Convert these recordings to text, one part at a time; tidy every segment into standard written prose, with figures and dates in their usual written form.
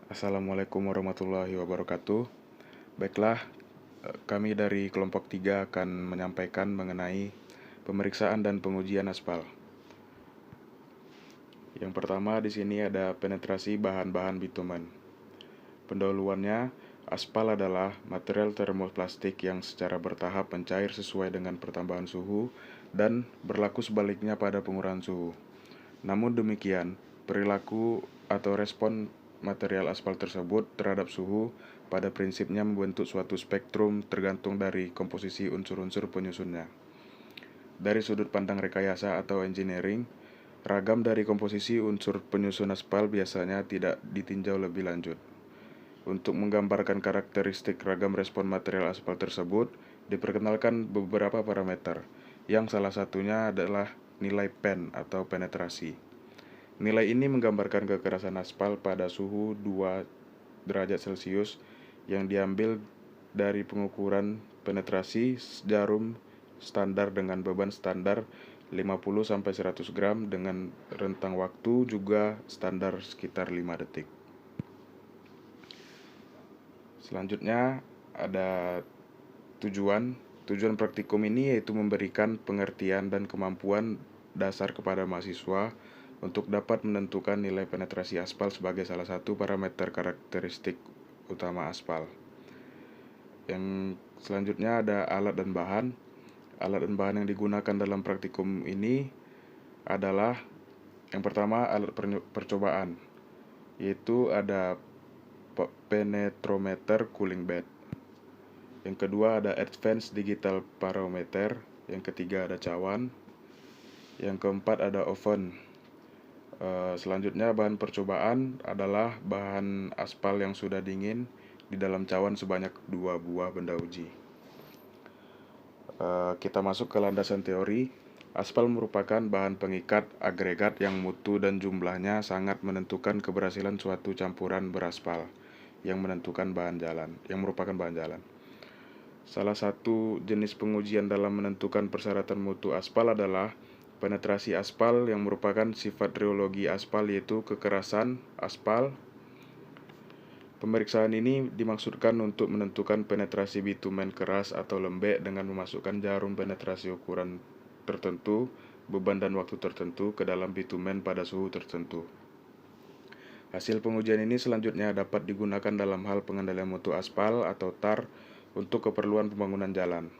Assalamualaikum warahmatullahi wabarakatuh. Baiklah, kami dari kelompok 3 akan menyampaikan mengenai pemeriksaan dan pengujian aspal. Yang pertama di sini ada penetrasi bahan-bahan bitumen. Pendahuluannya, aspal adalah material termoplastik yang secara bertahap mencair sesuai dengan pertambahan suhu dan berlaku sebaliknya pada pengurangan suhu. Namun demikian, perilaku atau respon material aspal tersebut terhadap suhu pada prinsipnya membentuk suatu spektrum tergantung dari komposisi unsur-unsur penyusunnya. Dari sudut pandang rekayasa atau engineering, ragam dari komposisi unsur penyusun aspal biasanya tidak ditinjau lebih lanjut. Untuk menggambarkan karakteristik ragam respon material aspal tersebut, diperkenalkan beberapa parameter, yang salah satunya adalah nilai pen atau penetrasi. Nilai ini menggambarkan kekerasan aspal pada suhu 2 derajat Celcius yang diambil dari pengukuran penetrasi jarum standar dengan beban standar 50-100 gram dengan rentang waktu juga standar sekitar 5 detik. Selanjutnya ada tujuan. Tujuan praktikum ini yaitu memberikan pengertian dan kemampuan dasar kepada mahasiswa untuk dapat menentukan nilai penetrasi aspal sebagai salah satu parameter karakteristik utama aspal. Yang selanjutnya ada alat dan bahan. Alat dan bahan yang digunakan dalam praktikum ini adalah yang pertama alat percobaan, yaitu ada penetrometer cooling bed. Yang kedua ada advanced digital barometer. Yang ketiga ada cawan. Yang keempat ada oven. Selanjutnya bahan percobaan adalah bahan aspal yang sudah dingin di dalam cawan sebanyak 2 buah benda uji. Kita masuk ke landasan teori. Aspal merupakan bahan pengikat agregat yang mutu dan jumlahnya sangat menentukan keberhasilan suatu campuran beraspal yang merupakan bahan jalan. Salah satu jenis pengujian dalam menentukan persyaratan mutu aspal adalah penetrasi aspal yang merupakan sifat rheologi aspal, yaitu kekerasan aspal. Pemeriksaan ini dimaksudkan untuk menentukan penetrasi bitumen keras atau lembek dengan memasukkan jarum penetrasi ukuran tertentu, beban dan waktu tertentu ke dalam bitumen pada suhu tertentu. Hasil pengujian ini selanjutnya dapat digunakan dalam hal pengendalian mutu aspal atau TAR untuk keperluan pembangunan jalan.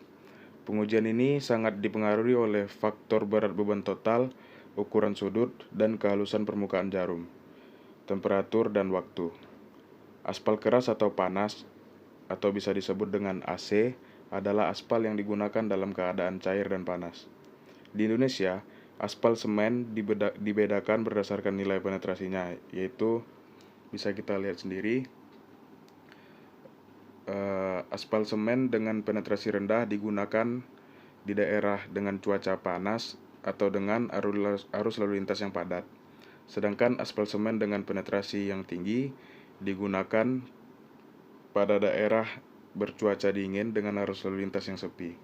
Pengujian ini sangat dipengaruhi oleh faktor berat beban total, ukuran sudut, dan kehalusan permukaan jarum, temperatur, dan waktu. Aspal keras atau panas, atau bisa disebut dengan AC, adalah aspal yang digunakan dalam keadaan cair dan panas. Di Indonesia, aspal semen dibedakan berdasarkan nilai penetrasinya, yaitu bisa kita lihat sendiri. Aspal semen dengan penetrasi rendah digunakan di daerah dengan cuaca panas atau dengan arus lalu lintas yang padat. Sedangkan aspal semen dengan penetrasi yang tinggi digunakan pada daerah bercuaca dingin dengan arus lalu lintas yang sepi.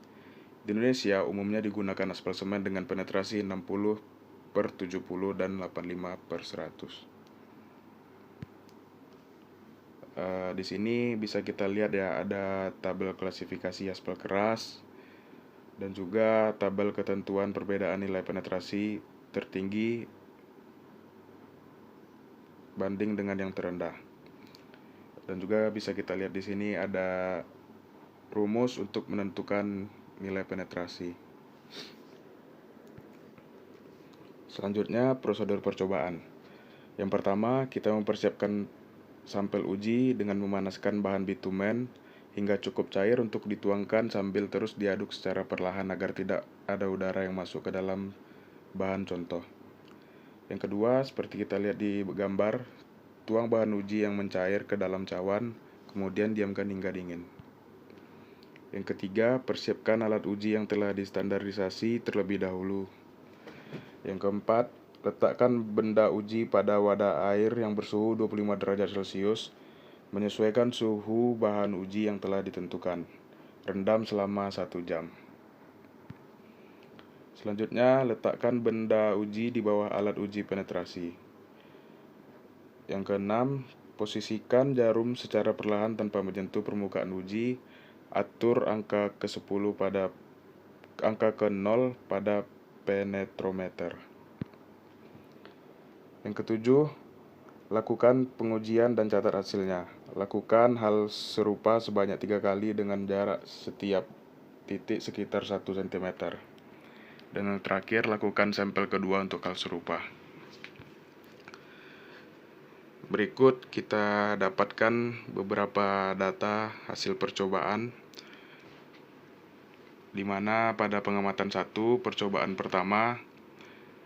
Di Indonesia umumnya digunakan aspal semen dengan penetrasi 60/70 dan 85/100. Di sini bisa kita lihat ya, ada tabel klasifikasi aspal keras dan juga tabel ketentuan perbedaan nilai penetrasi tertinggi banding dengan yang terendah. Dan juga bisa kita lihat di sini ada rumus untuk menentukan nilai penetrasi. Selanjutnya, prosedur percobaan. Yang pertama, kita mempersiapkan sampel uji dengan memanaskan bahan bitumen hingga cukup cair untuk dituangkan sambil terus diaduk secara perlahan agar tidak ada udara yang masuk ke dalam bahan contoh. Yang kedua, seperti kita lihat di gambar, tuang bahan uji yang mencair ke dalam cawan, kemudian diamkan hingga dingin. Yang ketiga, persiapkan alat uji yang telah distandarisasi terlebih dahulu. Yang keempat, letakkan benda uji pada wadah air yang bersuhu 25 derajat Celcius, menyesuaikan suhu bahan uji yang telah ditentukan. Rendam selama 1 jam. Selanjutnya, letakkan benda uji di bawah alat uji penetrasi. Yang keenam, Posisikan jarum secara perlahan tanpa menyentuh permukaan uji. Atur angka ke-10 pada angka ke-0 pada penetrometer. Yang ketujuh, lakukan pengujian dan catat hasilnya. Lakukan hal serupa sebanyak 3 kali dengan jarak setiap titik sekitar 1 cm. Dan yang terakhir, lakukan sampel kedua untuk hal serupa. Berikut kita dapatkan beberapa data hasil percobaan, di mana pada pengamatan 1, percobaan pertama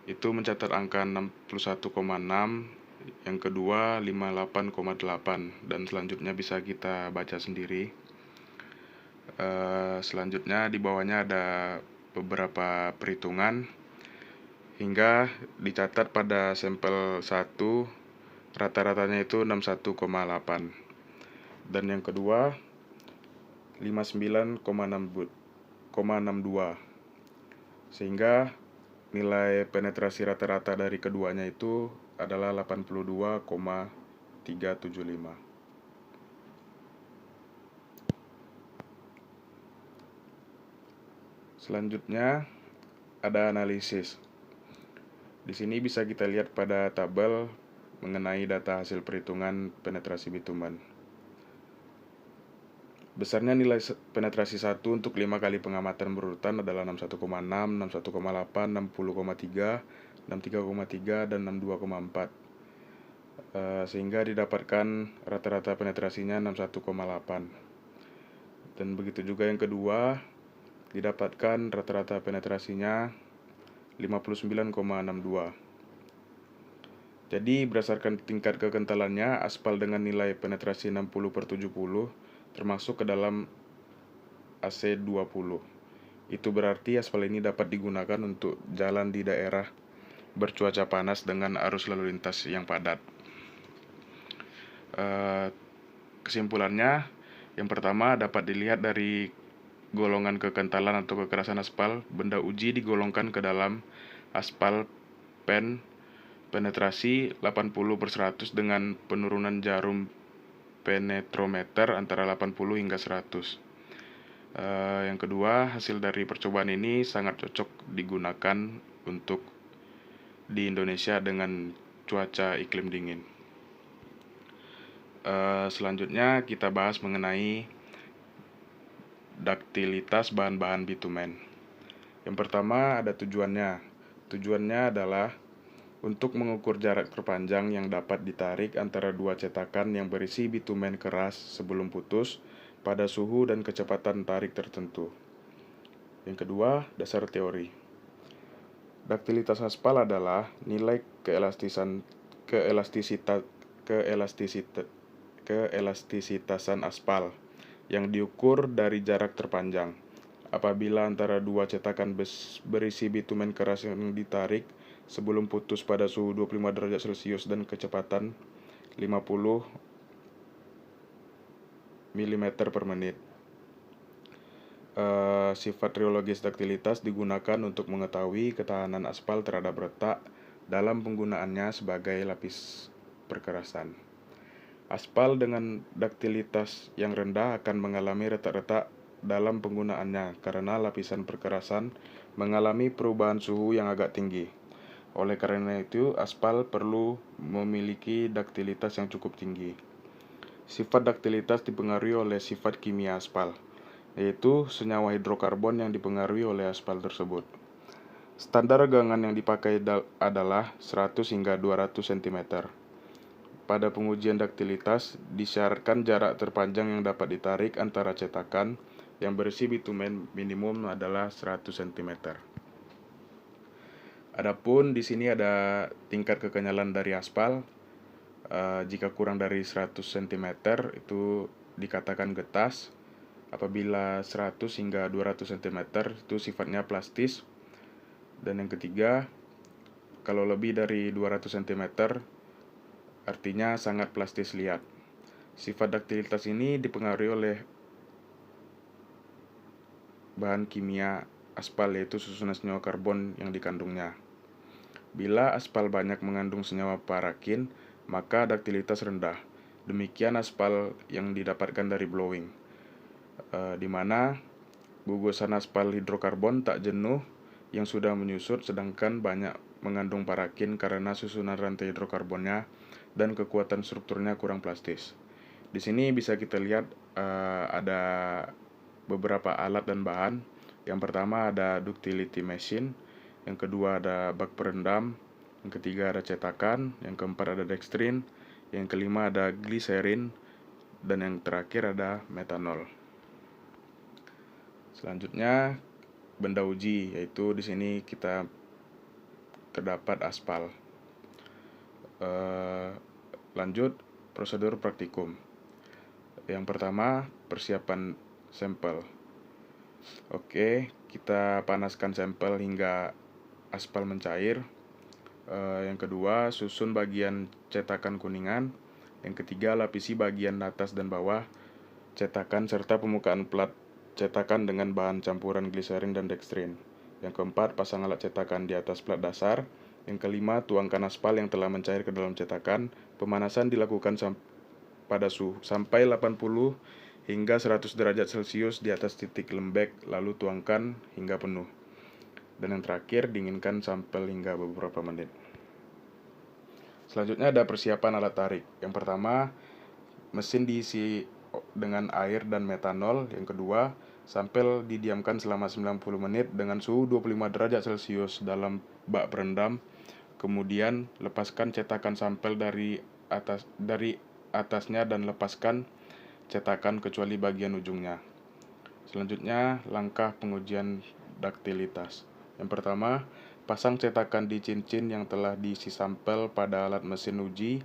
itu mencatat angka 61,6, yang kedua 58,8, dan selanjutnya bisa kita baca sendiri. Selanjutnya di bawahnya ada beberapa perhitungan hingga dicatat pada sampel 1 rata-ratanya itu 61,8, dan yang kedua 59,62, sehingga nilai penetrasi rata-rata dari keduanya itu adalah 82,375. Selanjutnya ada analisis. Di sini bisa kita lihat pada tabel mengenai data hasil perhitungan penetrasi bitumen. Besarnya nilai penetrasi 1 untuk 5 kali pengamatan berurutan adalah 61,6, 61,8, 60,3, 63,3, dan 62,4. Sehingga didapatkan rata-rata penetrasinya 61,8. Dan begitu juga yang kedua, didapatkan rata-rata penetrasinya 59,62. Jadi berdasarkan tingkat kekentalannya, aspal dengan nilai penetrasi 60/70 termasuk ke dalam AC20. Itu berarti aspal ini dapat digunakan untuk jalan di daerah bercuaca panas dengan arus lalu lintas yang padat. Kesimpulannya, yang pertama dapat dilihat dari golongan kekentalan atau kekerasan aspal. Benda uji digolongkan ke dalam aspal penetrasi 80/100 dengan penurunan jarum penetrometer antara 80 hingga 100. Yang kedua, hasil dari percobaan ini sangat cocok digunakan untuk di Indonesia dengan cuaca iklim dingin. Selanjutnya kita bahas mengenai daktilitas bahan-bahan bitumen. Yang pertama ada tujuannya. Tujuannya adalah untuk mengukur jarak terpanjang yang dapat ditarik antara dua cetakan yang berisi bitumen keras sebelum putus pada suhu dan kecepatan tarik tertentu. Yang kedua, dasar teori. Daktilitas aspal adalah nilai keelastisitasan aspal yang diukur dari jarak terpanjang. Apabila antara dua cetakan berisi bitumen keras yang ditarik sebelum putus pada suhu 25 derajat Celcius dan kecepatan 50 mm per menit. Sifat reologis daktilitas digunakan untuk mengetahui ketahanan aspal terhadap retak dalam penggunaannya sebagai lapis perkerasan. Aspal dengan daktilitas yang rendah akan mengalami retak-retak dalam penggunaannya karena lapisan perkerasan mengalami perubahan suhu yang agak tinggi. Oleh karena itu, aspal perlu memiliki daktilitas yang cukup tinggi. Sifat daktilitas dipengaruhi oleh sifat kimia aspal, yaitu senyawa hidrokarbon yang dipengaruhi oleh aspal tersebut. Standar gangan yang dipakai adalah 100 hingga 200 cm. Pada pengujian daktilitas, disyaratkan jarak terpanjang yang dapat ditarik antara cetakan yang berisi bitumen minimum adalah 100 cm. Adapun di sini ada tingkat kekenyalan dari aspal. Jika kurang dari 100 cm itu dikatakan getas. Apabila 100 hingga 200 cm itu sifatnya plastis. Dan yang ketiga, kalau lebih dari 200 cm artinya sangat plastis liat. Sifat daktilitas ini dipengaruhi oleh bahan kimia aspal, yaitu susunan senyawa karbon yang dikandungnya. Bila aspal banyak mengandung senyawa parakin, maka daktilitas rendah. Demikian aspal yang didapatkan dari blowing, di mana gugusan aspal hidrokarbon tak jenuh yang sudah menyusut, sedangkan banyak mengandung parakin karena susunan rantai hidrokarbonnya dan kekuatan strukturnya kurang plastis. Di sini bisa kita lihat ada beberapa alat dan bahan. Yang pertama ada ductility machine, yang kedua ada bak perendam, yang ketiga ada cetakan, yang keempat ada dextrin, yang kelima ada gliserin, dan yang terakhir ada metanol. Selanjutnya benda uji, yaitu di sini kita terdapat aspal. Lanjut prosedur praktikum. Yang pertama, persiapan sampel. Oke, kita panaskan sampel hingga aspal mencair. Yang kedua, susun bagian cetakan kuningan. Yang ketiga, lapisi bagian atas dan bawah cetakan serta permukaan plat cetakan dengan bahan campuran gliserin dan dextrin. Yang keempat, pasang alat cetakan di atas plat dasar. Yang kelima, tuangkan aspal yang telah mencair ke dalam cetakan. Pemanasan dilakukan pada suhu sampai 80 hingga 100 derajat Celcius di atas titik lembek, lalu tuangkan hingga penuh. Dan yang terakhir, dinginkan sampel hingga beberapa menit. Selanjutnya ada persiapan alat tarik. Yang pertama, mesin diisi dengan air dan metanol. Yang kedua, sampel didiamkan selama 90 menit dengan suhu 25 derajat Celcius dalam bak perendam. Kemudian lepaskan cetakan sampel dari atasnya dan lepaskan cetakan kecuali bagian ujungnya. Selanjutnya, langkah pengujian daktilitas. Yang pertama, pasang cetakan di cincin yang telah diisi sampel pada alat mesin uji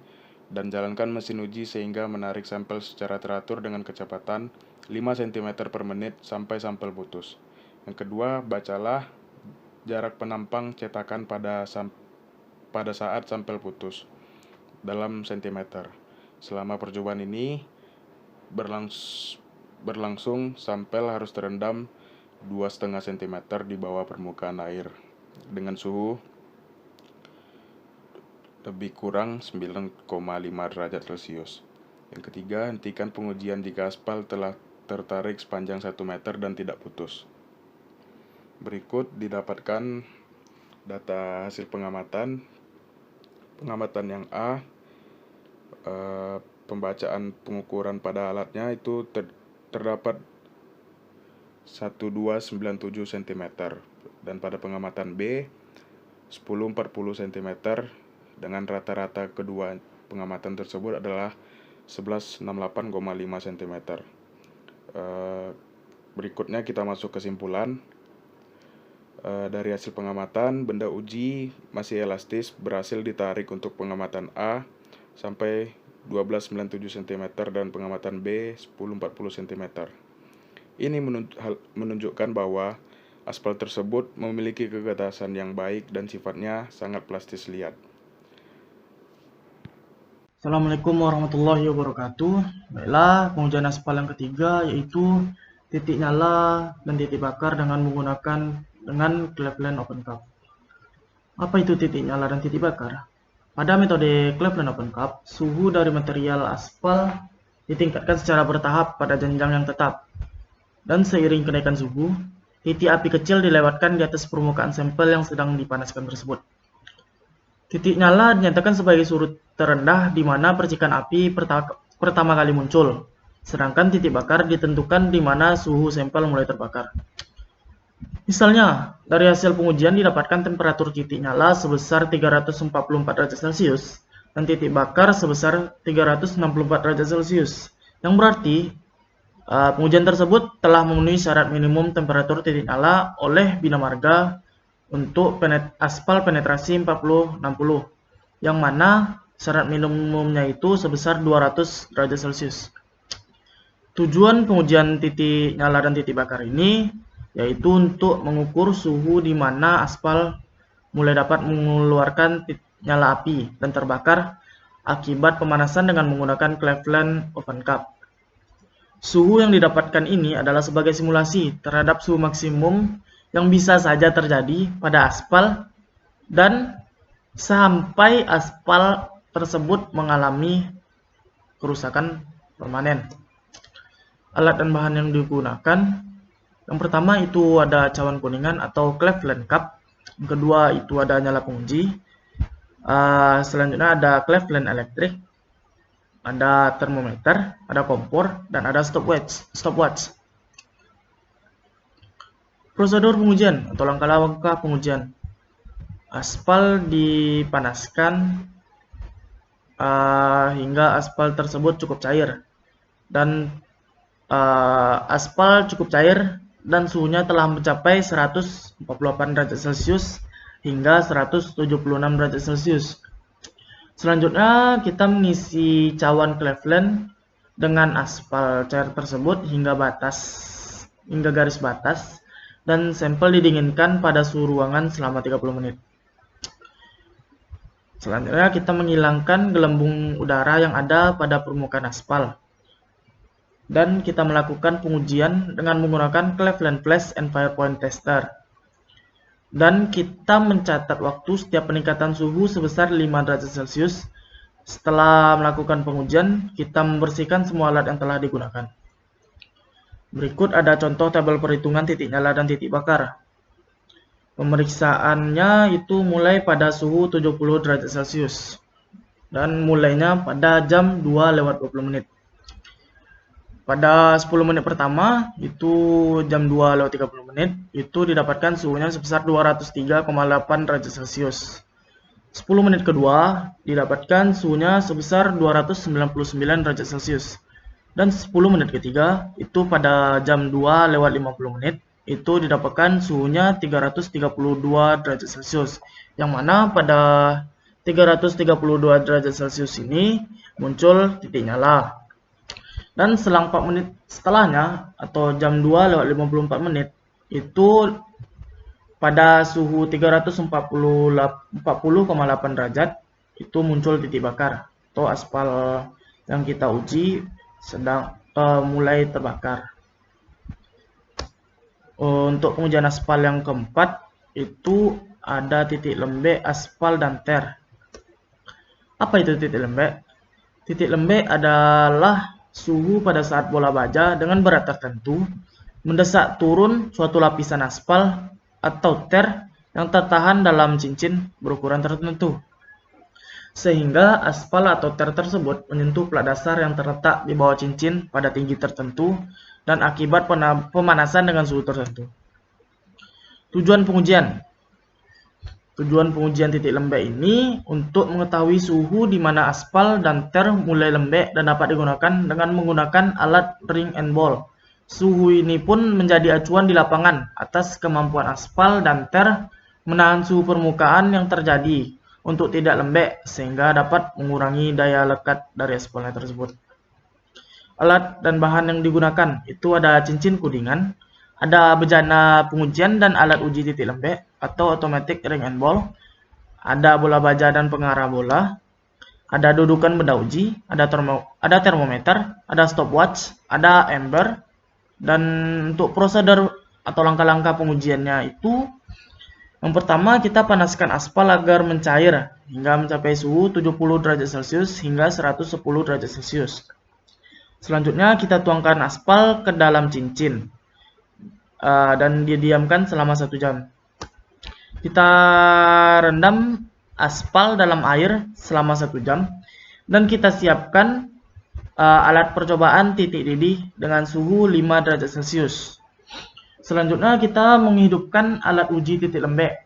dan jalankan mesin uji sehingga menarik sampel secara teratur dengan kecepatan 5 cm per menit sampai sampel putus. Yang kedua, bacalah jarak penampang cetakan pada saat sampel putus dalam sentimeter. Selama percobaan ini berlangsung, sampel harus terendam 2,5 cm di bawah permukaan air dengan suhu lebih kurang 9,5 derajat Celcius. Yang ketiga, hentikan pengujian jika aspal telah tertarik sepanjang 1 meter dan tidak putus. Berikut didapatkan data hasil pengamatan. Pengamatan yang A, pembacaan pengukuran pada alatnya itu terdapat 1297 cm, dan pada pengamatan B 1040 cm, dengan rata-rata kedua pengamatan tersebut adalah 1168,5 cm. Berikutnya kita masuk kesimpulan. Dari hasil pengamatan, benda uji masih elastis berhasil ditarik untuk pengamatan A sampai 1297 cm dan pengamatan B 1040 cm. Ini menunjukkan bahwa aspal tersebut memiliki kegetasan yang baik dan sifatnya sangat plastis liat. Assalamualaikum warahmatullahi wabarakatuh. Baiklah, pengujian aspal yang ketiga yaitu titik nyala dan titik bakar dengan Cleveland Open Cup. Apa itu titik nyala dan titik bakar? Pada metode Cleveland Open Cup, suhu dari material aspal ditingkatkan secara bertahap pada jenjang yang tetap. Dan seiring kenaikan suhu, titik api kecil dilewatkan di atas permukaan sampel yang sedang dipanaskan tersebut. Titik nyala dinyatakan sebagai surut terendah di mana percikan api pertama kali muncul, sedangkan titik bakar ditentukan di mana suhu sampel mulai terbakar. Misalnya, dari hasil pengujian didapatkan temperatur titik nyala sebesar 344 derajat Celcius dan titik bakar sebesar 364 derajat Celcius, yang berarti pengujian tersebut telah memenuhi syarat minimum temperatur titik nyala oleh Bina Marga untuk aspal penetrasi 40-60, yang mana syarat minimumnya itu sebesar 200 derajat Celcius. Tujuan pengujian titik nyala dan titik bakar ini yaitu untuk mengukur suhu di mana aspal mulai dapat mengeluarkan nyala api dan terbakar akibat pemanasan dengan menggunakan Cleveland Open Cup. Suhu yang didapatkan ini adalah sebagai simulasi terhadap suhu maksimum yang bisa saja terjadi pada aspal dan sampai aspal tersebut mengalami kerusakan permanen. Alat dan bahan yang digunakan, yang pertama itu ada cawan kuningan atau Cleveland cup. Yang kedua itu ada nyala penguji. Selanjutnya ada Cleveland elektrik, ada termometer, ada kompor, dan ada stopwatch. Prosedur pengujian atau langkah-langkah pengujian. Aspal dipanaskan hingga aspal tersebut cukup cair, dan aspal cukup cair dan suhunya telah mencapai 148 derajat Celcius hingga 176 derajat Celcius. Selanjutnya kita mengisi cawan Cleveland dengan aspal cair tersebut hingga garis batas, dan sampel didinginkan pada suhu ruangan selama 30 menit. Selanjutnya kita menghilangkan gelembung udara yang ada pada permukaan aspal, dan kita melakukan pengujian dengan menggunakan Cleveland Flash and Fire Point Tester. Dan kita mencatat waktu setiap peningkatan suhu sebesar 5 derajat Celcius. Setelah melakukan pengujian, kita membersihkan semua alat yang telah digunakan. Berikut ada contoh tabel perhitungan titik nyala dan titik bakar. Pemeriksaannya itu mulai pada suhu 70 derajat Celcius dan mulainya pada jam 2:20 menit. Pada 10 menit pertama, itu jam 2:30 menit, itu didapatkan suhunya sebesar 203,8 derajat Celcius. 10 menit kedua, didapatkan suhunya sebesar 299 derajat Celcius. Dan 10 menit ketiga, itu pada jam 2:50 menit, itu didapatkan suhunya 332 derajat Celcius. Yang mana pada 332 derajat Celcius ini muncul titik nyala. Dan selang 4 menit setelahnya atau jam 2:54 menit, itu pada suhu 340,8 derajat itu muncul titik bakar atau aspal yang kita uji sedang mulai terbakar. Untuk pengujian aspal yang keempat itu ada titik lembek, aspal, dan ter. Apa itu titik lembek? Titik lembek adalah suhu pada saat bola baja dengan berat tertentu mendesak turun suatu lapisan aspal atau ter yang tertahan dalam cincin berukuran tertentu, sehingga aspal atau ter tersebut menyentuh plat dasar yang terletak di bawah cincin pada tinggi tertentu dan akibat pemanasan dengan suhu tertentu. Tujuan pengujian titik lembek ini untuk mengetahui suhu di mana aspal dan ter mulai lembek dan dapat digunakan dengan menggunakan alat ring and ball. Suhu ini pun menjadi acuan di lapangan atas kemampuan aspal dan ter menahan suhu permukaan yang terjadi untuk tidak lembek sehingga dapat mengurangi daya lekat dari aspalnya tersebut. Alat dan bahan yang digunakan itu ada cincin kudingan, ada bejana pengujian dan alat uji titik lembek atau automatic ring and ball, ada bola baja dan pengarah bola, ada dudukan benda uji, ada termometer, ada stopwatch, ada amber. Dan untuk prosedur atau langkah-langkah pengujiannya itu, yang pertama kita panaskan aspal agar mencair hingga mencapai suhu 70 derajat Celcius hingga 110 derajat Celcius. Selanjutnya kita tuangkan aspal ke dalam cincin dan didiamkan selama 1 jam. Kita rendam aspal dalam air selama 1 jam dan kita siapkan alat percobaan titik didih dengan suhu 5 derajat Celcius. Selanjutnya kita menghidupkan alat uji titik lembek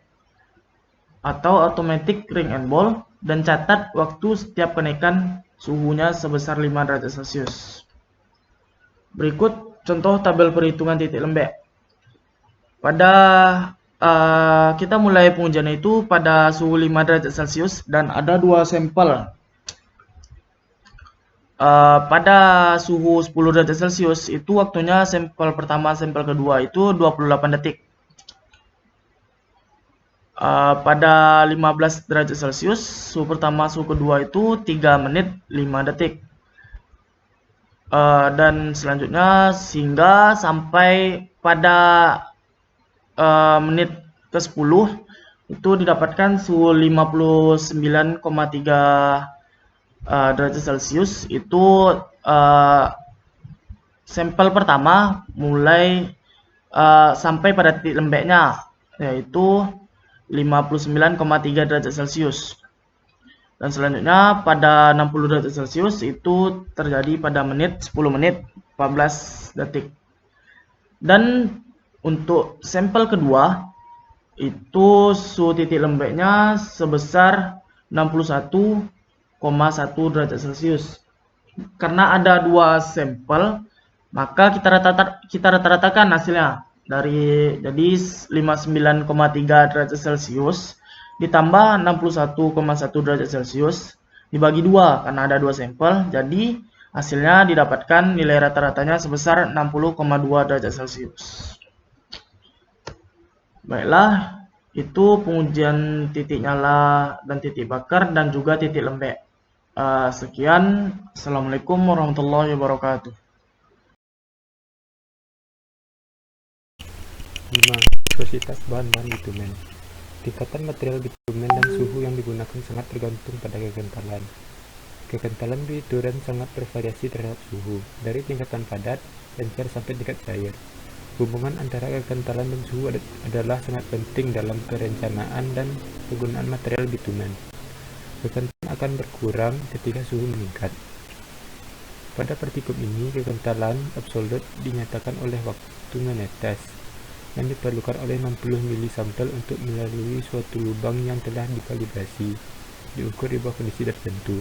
atau automatic ring and ball dan catat waktu setiap kenaikan suhunya sebesar 5 derajat Celcius. Berikut contoh tabel perhitungan titik lembek. Kita mulai pengujian itu pada suhu 5 derajat Celcius dan ada 2 sampel. Pada suhu 10 derajat Celcius itu waktunya sampel pertama, sampel kedua itu 28 detik. Pada 15 derajat Celcius, suhu pertama, suhu kedua itu 3 menit 5 detik. Dan selanjutnya sehingga sampai pada menit ke-10 itu didapatkan suhu 59,3 derajat Celcius itu sampel pertama mulai sampai pada titik lembeknya, yaitu 59,3 derajat Celcius. Dan selanjutnya pada 60 derajat Celcius itu terjadi pada 10 menit 14 detik. Dan untuk sampel kedua itu suhu titik lembeknya sebesar 61,1 derajat Celcius. Karena ada dua sampel, maka kita rata-ratakan hasilnya. Jadi 59,3 derajat Celcius ditambah 61,1 derajat Celcius dibagi 2 karena ada dua sampel. Jadi hasilnya didapatkan nilai rata-ratanya sebesar 60,2 derajat Celcius. Baiklah, itu pengujian titik nyala dan titik bakar dan juga titik lembek. Sekian. Assalamualaikum warahmatullahi wabarakatuh. 5. Viskositas bahan-bahan bitumen. Tingkatan material bitumen dan suhu yang digunakan sangat tergantung pada kekentalan. Kekentalan bitumen sangat bervariasi terhadap suhu, dari tingkatan padat, encer sampai tingkat cair. Hubungan antara kekentalan dan suhu adalah sangat penting dalam perencanaan dan penggunaan material bitumen. Kekentalan akan berkurang ketika suhu meningkat. Pada partikel ini, kekentalan absolut dinyatakan oleh waktu menetes, yang diperlukan oleh 60 mili sampel untuk melalui suatu lubang yang telah dikalibrasi, diukur di bawah kondisi tertentu.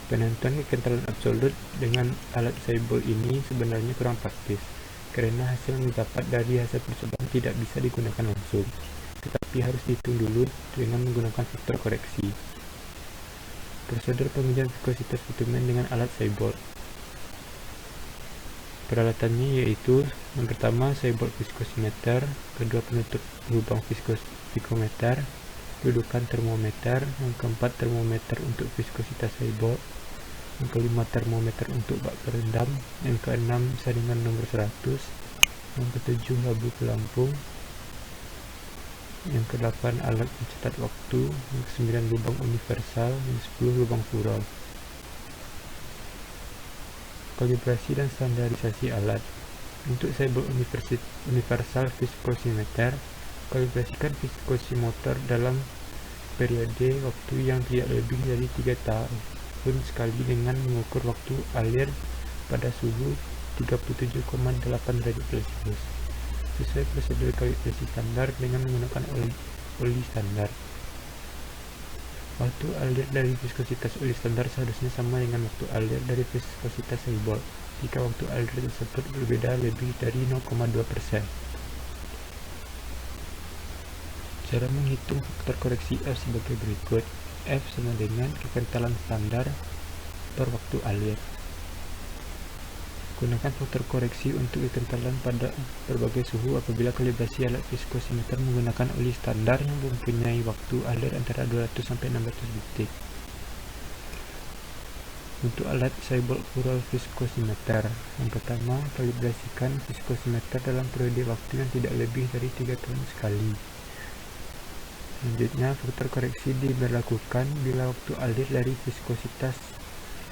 Penentuan kekentalan absolut dengan alat Seibol ini sebenarnya kurang praktis, karena hasil yang didapat dari hasil percobaan tidak bisa digunakan langsung, tetapi harus dihitung dulu dengan menggunakan faktor koreksi. Prosedur pengujian viskositas bitumen dengan alat Seibol. Peralatannya yaitu yang pertama Seibol viskosimeter, kedua penutup lubang viskometer, dudukan termometer, yang keempat termometer untuk viskositas Seibol, yang kelima termometer untuk bak perendam, yang keenam saringan nomor 100, yang ketujuh labu pelampung, yang kedelapan alat pencatat waktu, yang kesembilan lubang universal, yang 10 lubang fural. Kalibrasi dan standarisasi alat. Untuk Seibol universal viskosimeter, kalibrasikan viskosimotor dalam periode waktu yang tidak lebih dari 3 tahun sekali dengan mengukur waktu alir pada suhu 37,8 derajat Celcius sesuai prosedur kalibrasi standar dengan menggunakan oli standar. Waktu alir dari viskositas oli standar seharusnya sama dengan waktu alir dari viskositas Seibol jika waktu alir tersebut berbeda lebih dari 0,2%. Cara menghitung faktor koreksi F sebagai berikut. F sama dengan kekentalan standar per waktu alir. Gunakan faktor koreksi untuk kekentalan pada berbagai suhu apabila kalibrasi alat viskosimeter menggunakan oli standar yang mempunyai waktu alir antara 200 sampai 600 detik. Untuk alat Seibol fural viskosimeter, yang pertama, kalibrasikan viskosimeter dalam periode waktu yang tidak lebih dari 3 tahun sekali. Selanjutnya, faktor koreksi diberlakukan bila waktu alir dari viskositas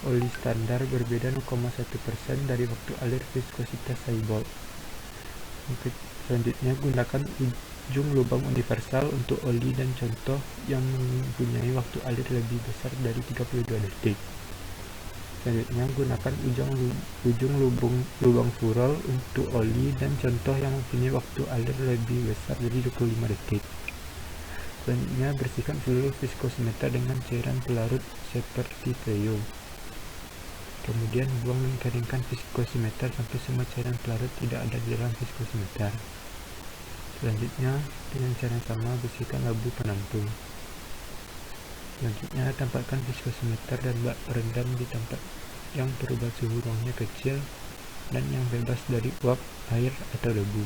oli standar berbeda 0,1% dari waktu alir viskositas Seibol. Selanjutnya, gunakan ujung lubang universal untuk oli dan contoh yang mempunyai waktu alir lebih besar dari 32 detik. Selanjutnya, gunakan ujung lubang fural untuk oli dan contoh yang mempunyai waktu alir lebih besar dari 25 detik. Selanjutnya, bersihkan seluruh viskosimeter dengan cairan pelarut seperti Peyo. Kemudian buang dan keringkan viskosimeter sampai semua cairan pelarut tidak ada di dalam viskosimeter. Selanjutnya, dengan cara yang sama bersihkan labu penampung. Selanjutnya, tempatkan viskosimeter dan bak perendam di tempat yang perubahan suhu ruangnya kecil dan yang bebas dari uap, air, atau debu.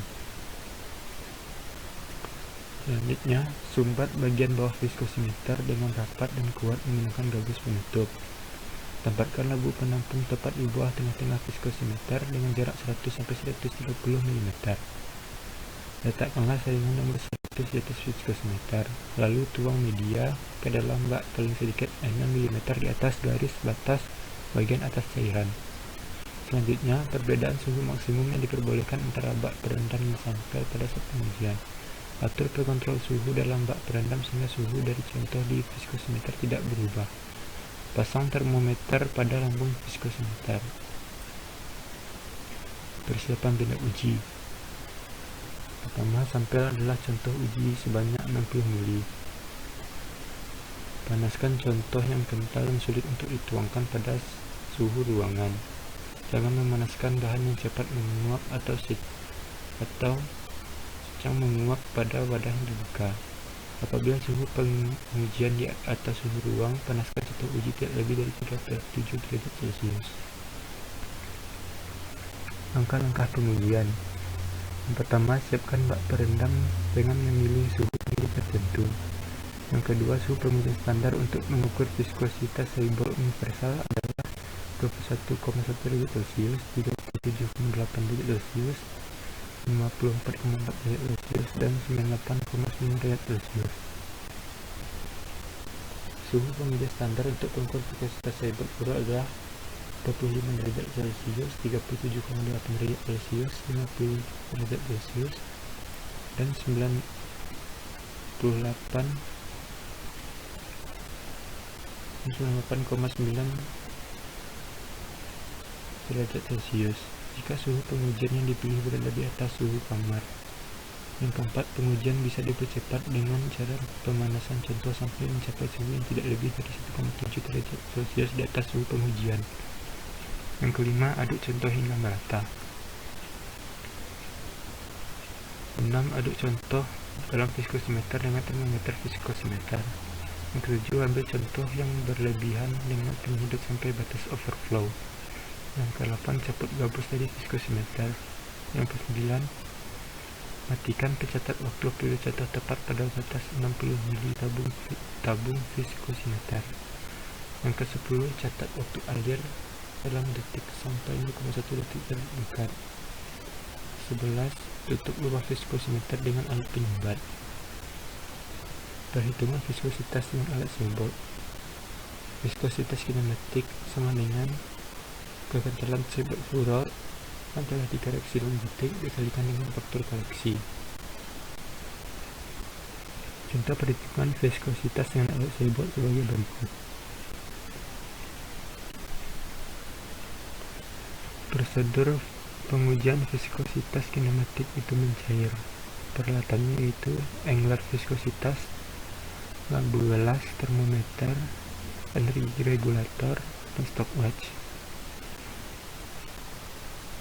Selanjutnya, sumbat bagian bawah viskosimeter dengan rapat dan kuat menggunakan gabus penutup. Tempatkan labu penampung tepat di bawah tengah-tengah viskosimeter dengan jarak 100-130 mm. Letakkanlah saringan nomor 100 di atas viskometer, lalu tuang media ke dalam bak paling sedikit 6 mm di atas garis batas bagian atas cairan. Selanjutnya, perbedaan suhu maksimum yang diperbolehkan antara bak berendam dan sampel pada saat pengujian. Atur pengontrol suhu dalam bak berendam sehingga suhu dari contoh di viskometer tidak berubah. Pasang termometer pada lambung viskometer. Persiapan tindak uji. Pertama, sampel adalah contoh uji sebanyak 60 ml. Panaskan contoh yang kental dan sulit untuk dituangkan pada suhu ruangan. Jangan memanaskan bahan yang cepat menguap atau sedang menguap pada wadah yang dibuka. Apabila suhu pengujian di atas suhu ruang, panaskan contoh uji tidak lebih dari 37 derajat Celcius. Langkah-langkah pengujian. Yang pertama, siapkan bak berendam dengan memilih suhu tinggi tertentu. Yang kedua, suhu pengujian standar untuk mengukur viskositas Seibol universal adalah 21,1 derajat Celcius, 37,8 derajat Celcius, 54,4 derajat Celcius, dan 98,9 derajat Celcius. Suhu pengujian standar untuk pengukur viskositas Seibol pura adalah 25 derajat Celcius, 37,8 derajat Celcius, 50 derajat Celcius, dan 98,9 derajat Celcius jika suhu pengujian yang dipilih berada di atas suhu kamar. Yang keempat, pengujian bisa dipercepat dengan cara pemanasan contoh sampai mencapai suhu yang tidak lebih dari 1,7 derajat Celcius di atas suhu pengujian. Yang kelima, aduk contoh hingga merata. 6. Aduk contoh dalam viskometer dengan termometer viskometer. Yang ketujuh, ambil contoh yang berlebihan dengan penyedot sampai batas overflow. Yang ke-8, cabut gabus dari viskometer. Yang ke-9, matikan pencatat waktu periode contoh tepat pada batas 60 mili tabung viskometer. Yang ke-10, catat waktu air dalam detik sampai 0,1 detik terdekat. 11. Tutup lubang viskometer dengan alat penyumbat. Perhitungan viskositas dengan alat Seibol. Viskositas kinematik sama dengan kekentalan Seibol Furor adalah dikoreksi dalam detik dikalikan dengan faktor koreksi. Contoh perhitungan viskositas dengan alat Seibol sebagai berikut. Prosedur pengujian viskositas kinematik bitumen cair. Peralatannya yaitu Engler viskositas, lampu gelas, termometer, energi regulator, dan stopwatch.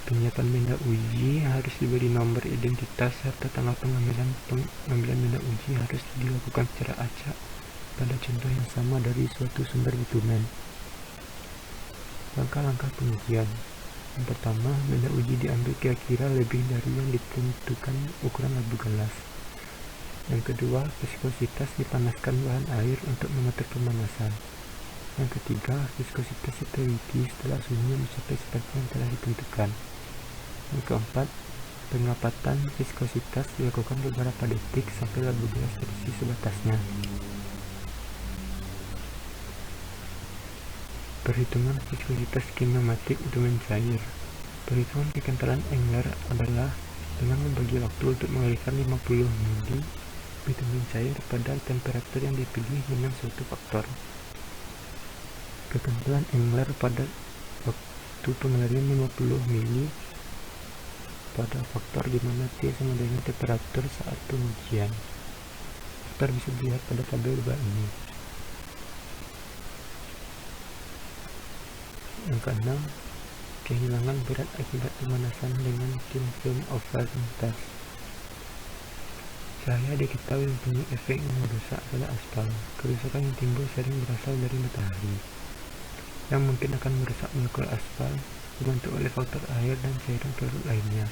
Penyiapan benda uji harus diberi nomor identitas serta tanggal pengambilan benda uji harus dilakukan secara acak pada contoh yang sama dari suatu sumber bitumen. Langkah-langkah pengujian. Yang pertama, benda uji diambil kira-kira lebih dari yang ditentukan ukuran lampu gelas. Yang kedua, viskositas dipanaskan bahan air untuk mengatur pemanasan. Yang ketiga, viskositas diteliti setelah suhunya mencapai seperti yang telah ditentukan. Yang keempat, pengapatan viskositas dilakukan beberapa detik sampai lampu gelas terisi sebatasnya. Perhitungan viskositas kinematik bitumen cair. Perhitungan kekentalan Engler adalah dengan membagi waktu untuk mengalirkan 50 ml bitumen cair pada temperatur yang dipilih dengan suatu faktor. Kekentalan Engler pada waktu pengaliran 50 ml pada faktor di mana T sama dengan temperatur saat pengujian. Faktor bisa dilihat pada tabel di bawah ini. Yang keenam, kehilangan berat akibat pemanasan dengan thin film overturned test. Cahaya diketahui mempunyai efek yang merusak pada aspal. Kerusakan yang timbul sering berasal dari matahari, yang mungkin akan merusak molekul aspal dibantu oleh faktor air dan cairan pelarut lainnya.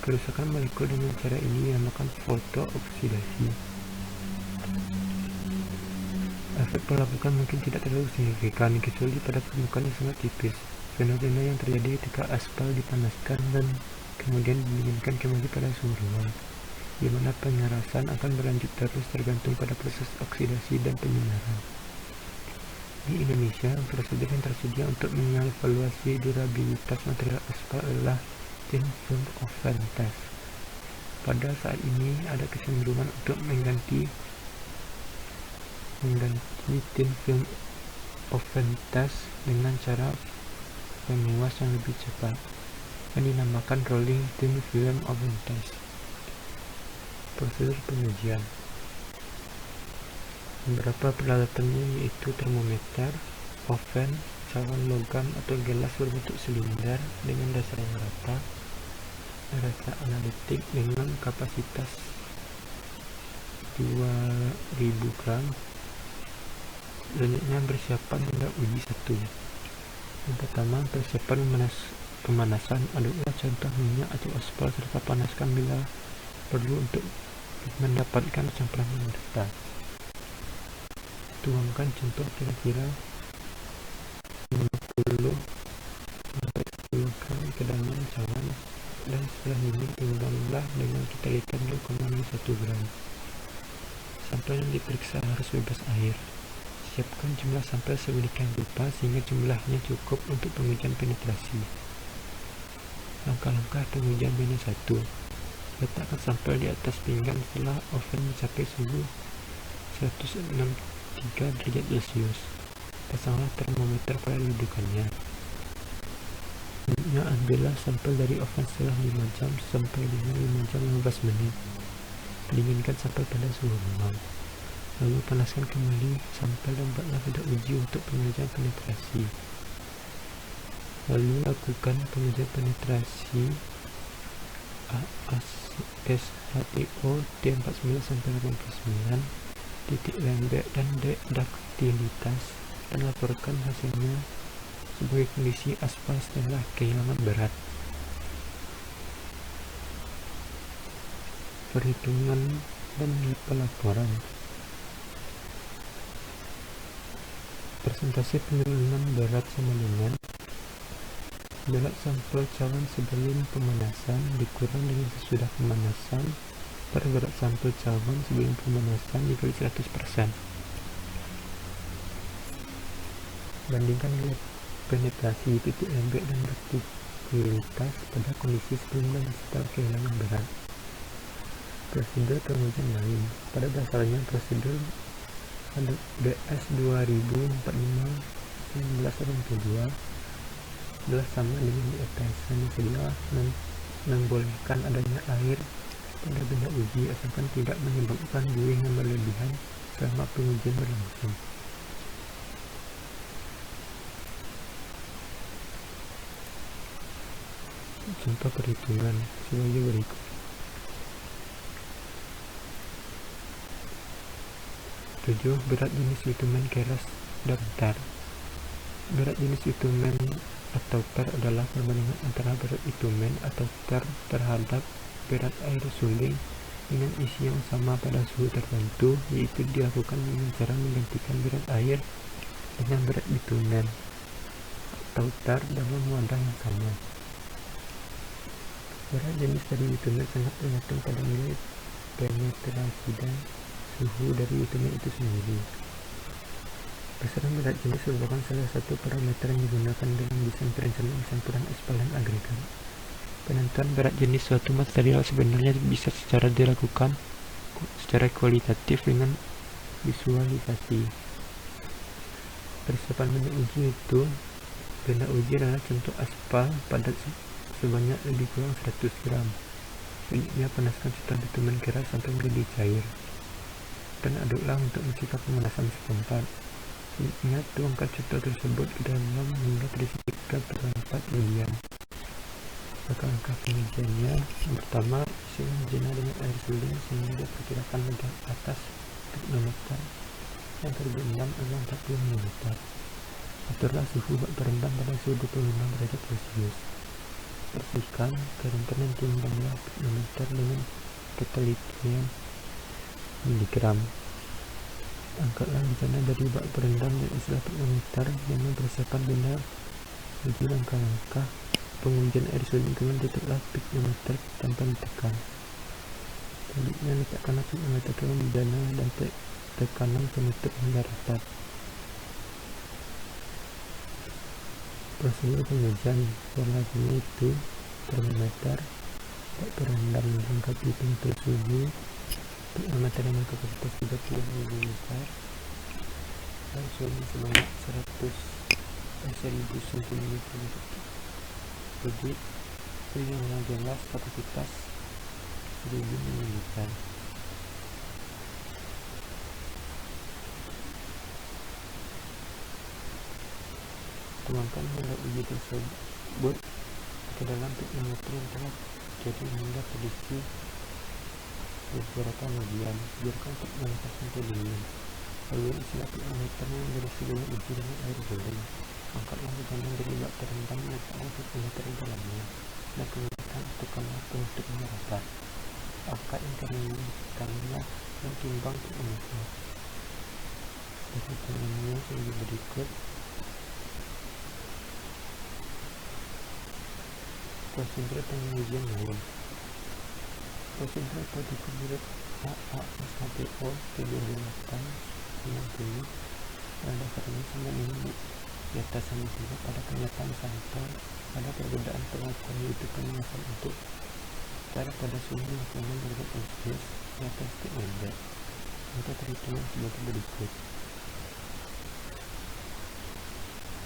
Kerusakan molekul dengan cara ini dinamakan fotooksidasi. Efek pelapukan mungkin tidak terlalu signifikan kecuali pada permukaan yang sangat tipis. Fenomena yang terjadi ketika aspal dipanaskan dan kemudian didinginkan kembali pada suhu ruang. di mana pengerasan akan berlanjut terus tergantung pada proses oksidasi dan penyinaran. Di Indonesia, prosedur yang tersedia untuk mengevaluasi durabilitas material aspal adalah Thin Film Oven Test. Pada saat ini ada kecenderungan untuk mengganti Thin Film Oven Test dengan cara penguas yang lebih cepat yang dinamakan Rolling Thin Film Oven Test. Prosedur pengujian. Beberapa peralatannya yaitu termometer, oven, cawan logam atau gelas berbentuk silinder dengan dasar yang rata, analitik dengan kapasitas 2000 gram. Selanjutnya persiapan tingkat uji 1. Yang pertama, persiapan pemanasan. Aduklah contoh minyak atau aspal serta panaskan bila perlu untuk mendapatkan campuran yang merata. Tuangkan contoh kira-kira 50 sampai 10 gram ke dalam cawan dan setelah ini timbanglah dengan kitalitan 2,1 gram. Sampel yang diperiksa harus bebas air. Siapkan jumlah sampel sedemikian rupa sehingga jumlahnya cukup untuk pengujian penetrasi. Langkah-langkah pengujian bina 1. Letakkan sampel di atas pinggan setelah oven mencapai suhu 163 derajat Celcius. Pasanglah termometer pada dudukannya. Selanjutnya ambillah sampel dari oven setelah 5 jam sampai dengan 5 jam 15 menit. Dinginkan sampel pada suhu ruang. Lalu panaskan kembali sampel dan buatlah bedak uji untuk pengujian penetrasi. Lalu lakukan pengujian penetrasi SHTO D49-89, titik lembek dan daktilitas, dan laporkan hasilnya sebagai kondisi aspal setelah kehilangan berat. Perhitungan dan pelaporan. Persentase penurunan berat sama dengan berat sampel cawan sebelum pemanasan dikurang dengan sesudah pemanasan per berat sampel cawan sebelum pemanasan dikali 100%. Bandingkan nilai penetrasi titik lembek dan daktilitas pada kondisi sebelum dan setelah kehilangan berat. Prosedur pengujian lain. Pada dasarnya prosedur BS 2045-1982 adalah sama dengan di atas, hanya saja membolehkan adanya air pada benda uji asalkan tidak menyebabkan buih yang berlebihan selama pengujian berlangsung. Contoh perhitungan sebagai berikut. Berat jenis bitumen keras datar. Berat jenis bitumen atau tar adalah perbandingan antara berat bitumen atau tar terhadap berat air suling dengan isi yang sama pada suhu tertentu, yaitu dilakukan dengan cara menggantikan berat air dengan berat bitumen atau tar dalam wadah yang sama. Berat jenis dari bitumen sangat tergantung pada nilai penetrasi dan suhu dari bitumen itu sendiri. Besaran berat jenis merupakan salah satu parameter yang digunakan dalam desain perencanaan campuran aspal dan agregat. Penentuan berat jenis suatu material sebenarnya bisa dilakukan secara kualitatif dengan visualisasi. Persiapan benda uji itu, benda uji adalah contoh aspal padat sebanyak lebih kurang 100 gram. Selanjutnya panaskan contoh bitumen keras sampai menjadi cair dan aduklah untuk mencegah pemanasan setempat. Selanjutnya tuangkan contoh tersebut ke dalam hingga terisi 3/4 undian. Langkah-langkah pengujiannya. Yang pertama, isi jenah dengan air suling sehingga diperkirakan di atas termometer yang terbenam adalah 40 ml. Aturlah suhu bak berendam pada suhu 26 derajat Celcius. Bersihkan, keringkan dan timbanglah termometer dengan ketelitian miligram. Angkatlah bejana dari bak berendam dan isilah termometer dengan persiapan benda uji. Langkah-langkah pengujian air suling, kemudian tutuplah piknometer tanpa ditekan. Selanjutnya letakkan termometer ke bidana dan tekanan penutup hingga rata. Prosedur pengujian selanjutnya itu termometer berendam melengkapi pintu suhu, termometer dengan kapasitas 30 ml dan suhu sebanyak 1000 cm. Jadi yang jelas kapasitas 1000 ml. Tuangkan hasil uji tersebut ke dalam termometer yang telah jadi hingga terisi beberapa bagian. Biarkan termometer sampai dingin. Lalu isilah termometernya yang berisi dengan uji dengan air beling. Angkatlah bidana dari bak terendam, letakkan termometer di dalamnya dan kemudian tekanlah penutupnya rata. Angkat yang terendamnya dan timbang termometer. Perhitungannya sebagai berikut. Prosedur pengujian lain. Prosedur partikel berat HASHPO 3860 pada karena 9 di atas sama juga pada kenyataan sampel. Pada perbedaan pengukuran itu pengawasan untuk cara pada suhu 56 derajat Celcius di atas setiap meter. Untuk perhitungan sebagai berikut.